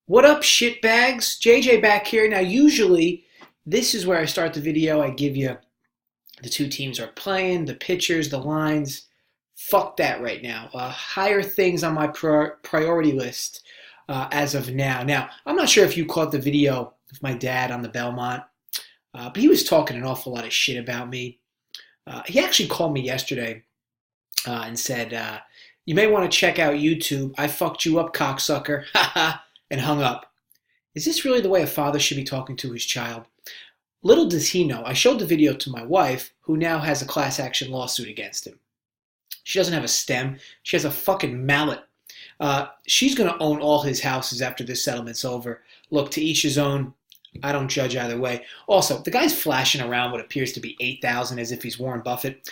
What up, shitbags? JJ back here. Now, usually, this is where I start the video. I give you the two teams are playing, the pitchers, the lines. Fuck that right now. Higher things on my priority list as of now. Now, I'm not sure if you caught the video of my dad on the Belmont, but he was talking an awful lot of shit about me. He actually called me yesterday and said, you may want to check out YouTube. I fucked you up, cocksucker. Haha. And hung up. Is this really the way a father should be talking to his child? Little does he know, I showed the video to my wife, who now has a class action lawsuit against him. She doesn't have a stem. She has a fucking mallet. She's going to own all his houses after this settlement's over. Look, to each his own. I don't judge either way. Also, the guy's flashing around what appears to be $8,000 as if he's Warren Buffett.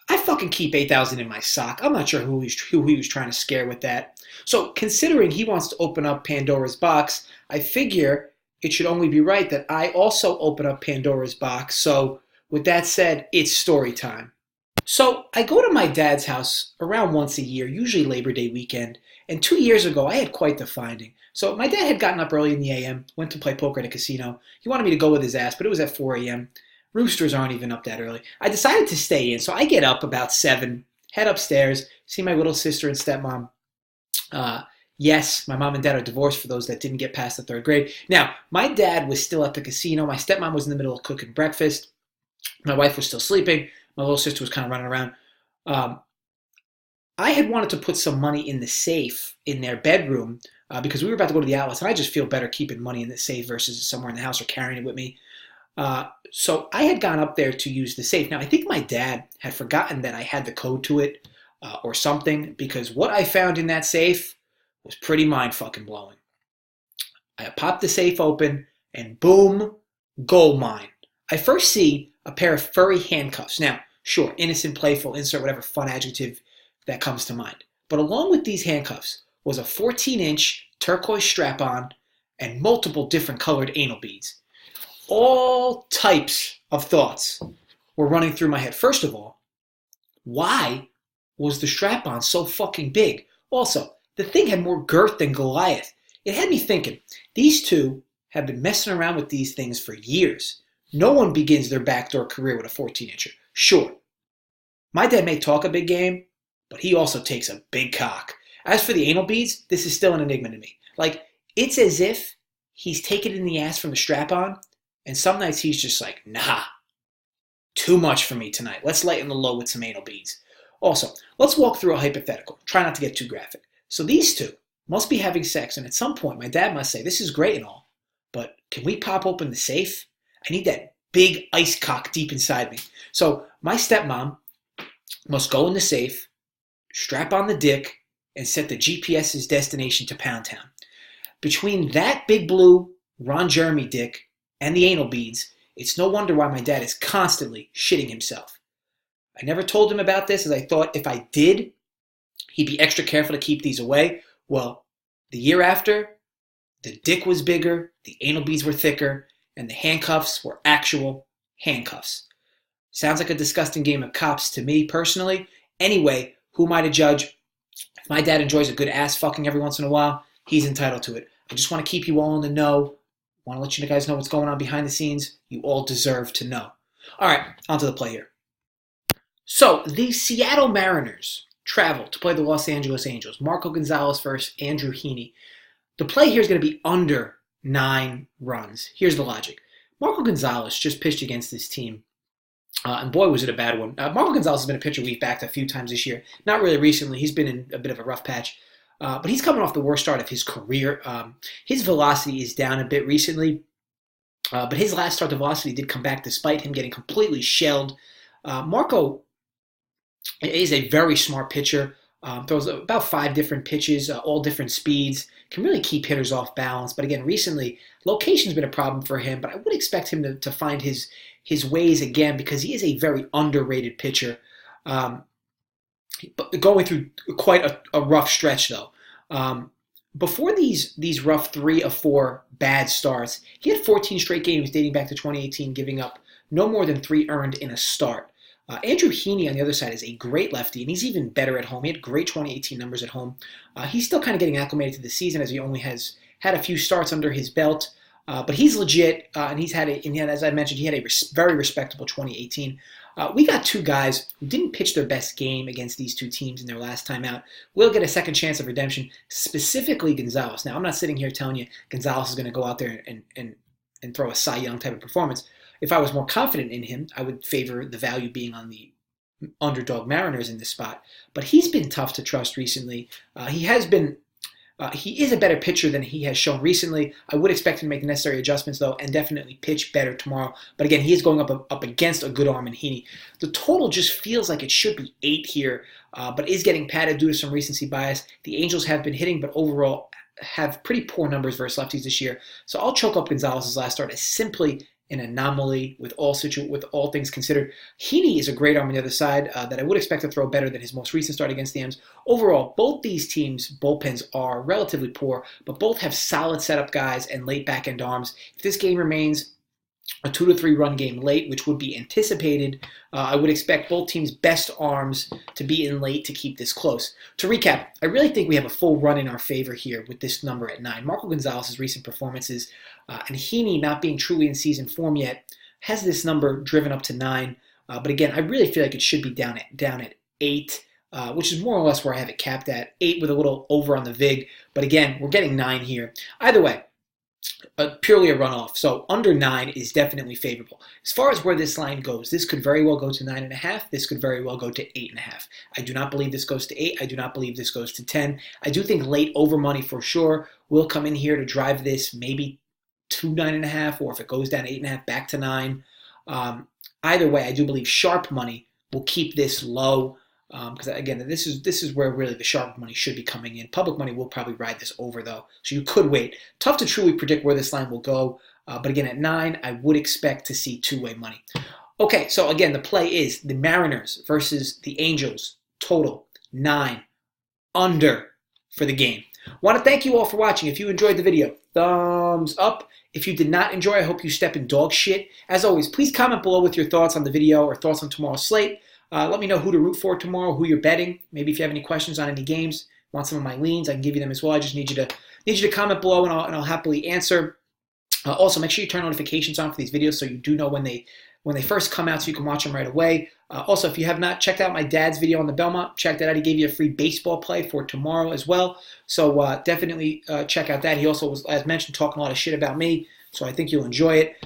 I fucking keep $8,000 in my sock. I'm not sure who he was trying to scare with that. So, considering he wants to open up Pandora's box, I figure it should only be right that I also open up Pandora's box. So, with that said, it's story time. So, I go to my dad's house around once a year, usually Labor Day weekend, and 2 years ago I had quite the finding. So, my dad had gotten up early in the AM, went to play poker at a casino. He wanted me to go with his ass, but it was at 4 a.m. Roosters aren't even up that early. I decided to stay in, so I get up about 7, head upstairs, see my little sister and stepmom. Yes, my mom and dad are divorced for those that didn't get past the 3rd grade. Now, my dad was still at the casino. My stepmom was in the middle of cooking breakfast. My wife was still sleeping. My little sister was kind of running around. I had wanted to put some money in the safe in their bedroom because we were about to go to the outlets, and I just feel better keeping money in the safe versus somewhere in the house or carrying it with me. So I had gone up there to use the safe. Now, I think my dad had forgotten that I had the code to it or something, because what I found in that safe was pretty mind-fucking blowing. I popped the safe open, and boom, gold mine. I first see a pair of furry handcuffs. Now, sure, innocent, playful, insert whatever fun adjective that comes to mind. But along with these handcuffs was a 14-inch turquoise strap-on and multiple different colored anal beads. All types of thoughts were running through my head. First of all, why was the strap-on so fucking big? Also, the thing had more girth than Goliath. It had me thinking, these two have been messing around with these things for years. No one begins their backdoor career with a 14-incher. Sure, my dad may talk a big game, but he also takes a big cock. As for the anal beads, this is still an enigma to me. Like, it's as if he's taken in the ass from the strap-on, and some nights he's just like, nah, too much for me tonight. Let's lighten the load with some anal beads. Also, let's walk through a hypothetical. Try not to get too graphic. So these two must be having sex, and at some point my dad must say, this is great and all, but can we pop open the safe? I need that big ice cock deep inside me. So my stepmom must go in the safe, strap on the dick, and set the GPS's destination to Pound Town. Between that big blue Ron Jeremy dick and the anal beads, it's no wonder why my dad is constantly shitting himself. I never told him about this, as I thought if I did, he'd be extra careful to keep these away. Well, the year after, the dick was bigger, the anal beads were thicker, and the handcuffs were actual handcuffs. Sounds like a disgusting game of cops to me personally. Anyway, who am I to judge? If my dad enjoys a good ass fucking every once in a while, he's entitled to it. I just want to keep you all in the know. I want to let you guys know what's going on behind the scenes. You all deserve to know. All right, on to the play here. So, the Seattle Mariners travel to play the Los Angeles Angels. Marco Gonzalez versus Andrew Heaney. The play here is going to be under 9 runs. Here's the logic. Marco Gonzalez just pitched against this team, and boy, was it a bad one. Marco Gonzalez has been a pitcher we've backed a few times this year. Not really recently. He's been in a bit of a rough patch. But he's coming off the worst start of his career. His velocity is down a bit recently. But his last start, the velocity did come back despite him getting completely shelled. Marco is a very smart pitcher. Throws about 5 different pitches, all different speeds. Can really keep hitters off balance. But again, recently, location's been a problem for him. But I would expect him to find his ways again, because he is a very underrated pitcher. But going through quite a rough stretch, though. Before these rough 3 or 4 bad starts, he had 14 straight games dating back to 2018, giving up no more than 3 earned in a start. Andrew Heaney on the other side is a great lefty, and he's even better at home. He had great 2018 numbers at home. He's still kind of getting acclimated to the season, as he only has had a few starts under his belt. But he's legit, and as I mentioned, he had a very respectable 2018. We got two guys who didn't pitch their best game against these two teams in their last time out. We'll get a second chance of redemption, specifically Gonzalez. Now, I'm not sitting here telling you Gonzalez is going to go out there and throw a Cy Young type of performance. If I was more confident in him, I would favor the value being on the underdog Mariners in this spot. But he's been tough to trust recently. He is a better pitcher than he has shown recently. I would expect him to make the necessary adjustments, though, and definitely pitch better tomorrow. But again, he is going up against a good arm in Heaney. The total just feels like it should be 8 here, but is getting padded due to some recency bias. The Angels have been hitting, but overall have pretty poor numbers versus lefties this year. So I'll choke up Gonzalez's last start as simply an anomaly with all things considered. Heaney is a great arm on the other side that I would expect to throw better than his most recent start against the M's. Overall, both these teams' bullpens are relatively poor, but both have solid setup guys and late back-end arms. If this game remains a 2 to 3 run game late, which would be anticipated, I would expect both teams' best arms to be in late to keep this close. To recap, I really think we have a full run in our favor here with this number at 9. Marco Gonzalez's recent performances and Heaney not being truly in season form yet has this number driven up to 9. But again, I really feel like it should be down at 8, which is more or less where I have it capped at. 8 with a little over on the VIG. But again, we're getting 9 here. Either way, purely a runoff. So under 9 is definitely favorable. As far as where this line goes, this could very well go to 9.5. This could very well go to 8.5. I do not believe this goes to 8. I do not believe this goes to 10. I do think late over money for sure will come in here to drive this maybe to 9.5, or if it goes down to 8.5, back to 9. Either way, I do believe sharp money will keep this low. Because again, this is where really the sharp money should be coming in. Public money will probably ride this over though, so you could wait. Tough to truly predict where this line will go, but again at 9, I would expect to see two-way money. Okay, so again, the play is the Mariners versus the Angels. Total 9 under for the game. Want to thank you all for watching. If you enjoyed the video, thumbs up. If you did not enjoy, I hope you step in dog shit. As always, please comment below with your thoughts on the video or thoughts on tomorrow's slate. Let me know who to root for tomorrow, who you're betting. Maybe if you have any questions on any games, want some of my leans, I can give you them as well. I just need you to comment below, and I'll happily answer. Also, make sure you turn notifications on for these videos so you do know when they first come out, so you can watch them right away. Also, if you have not checked out my dad's video on the Belmont, check that out. He gave you a free baseball play for tomorrow as well. So definitely check out that. He also was, as mentioned, talking a lot of shit about me. So I think you'll enjoy it.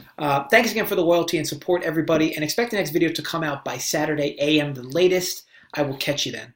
Thanks again for the loyalty and support, everybody. And expect the next video to come out by Saturday a.m. the latest. I will catch you then.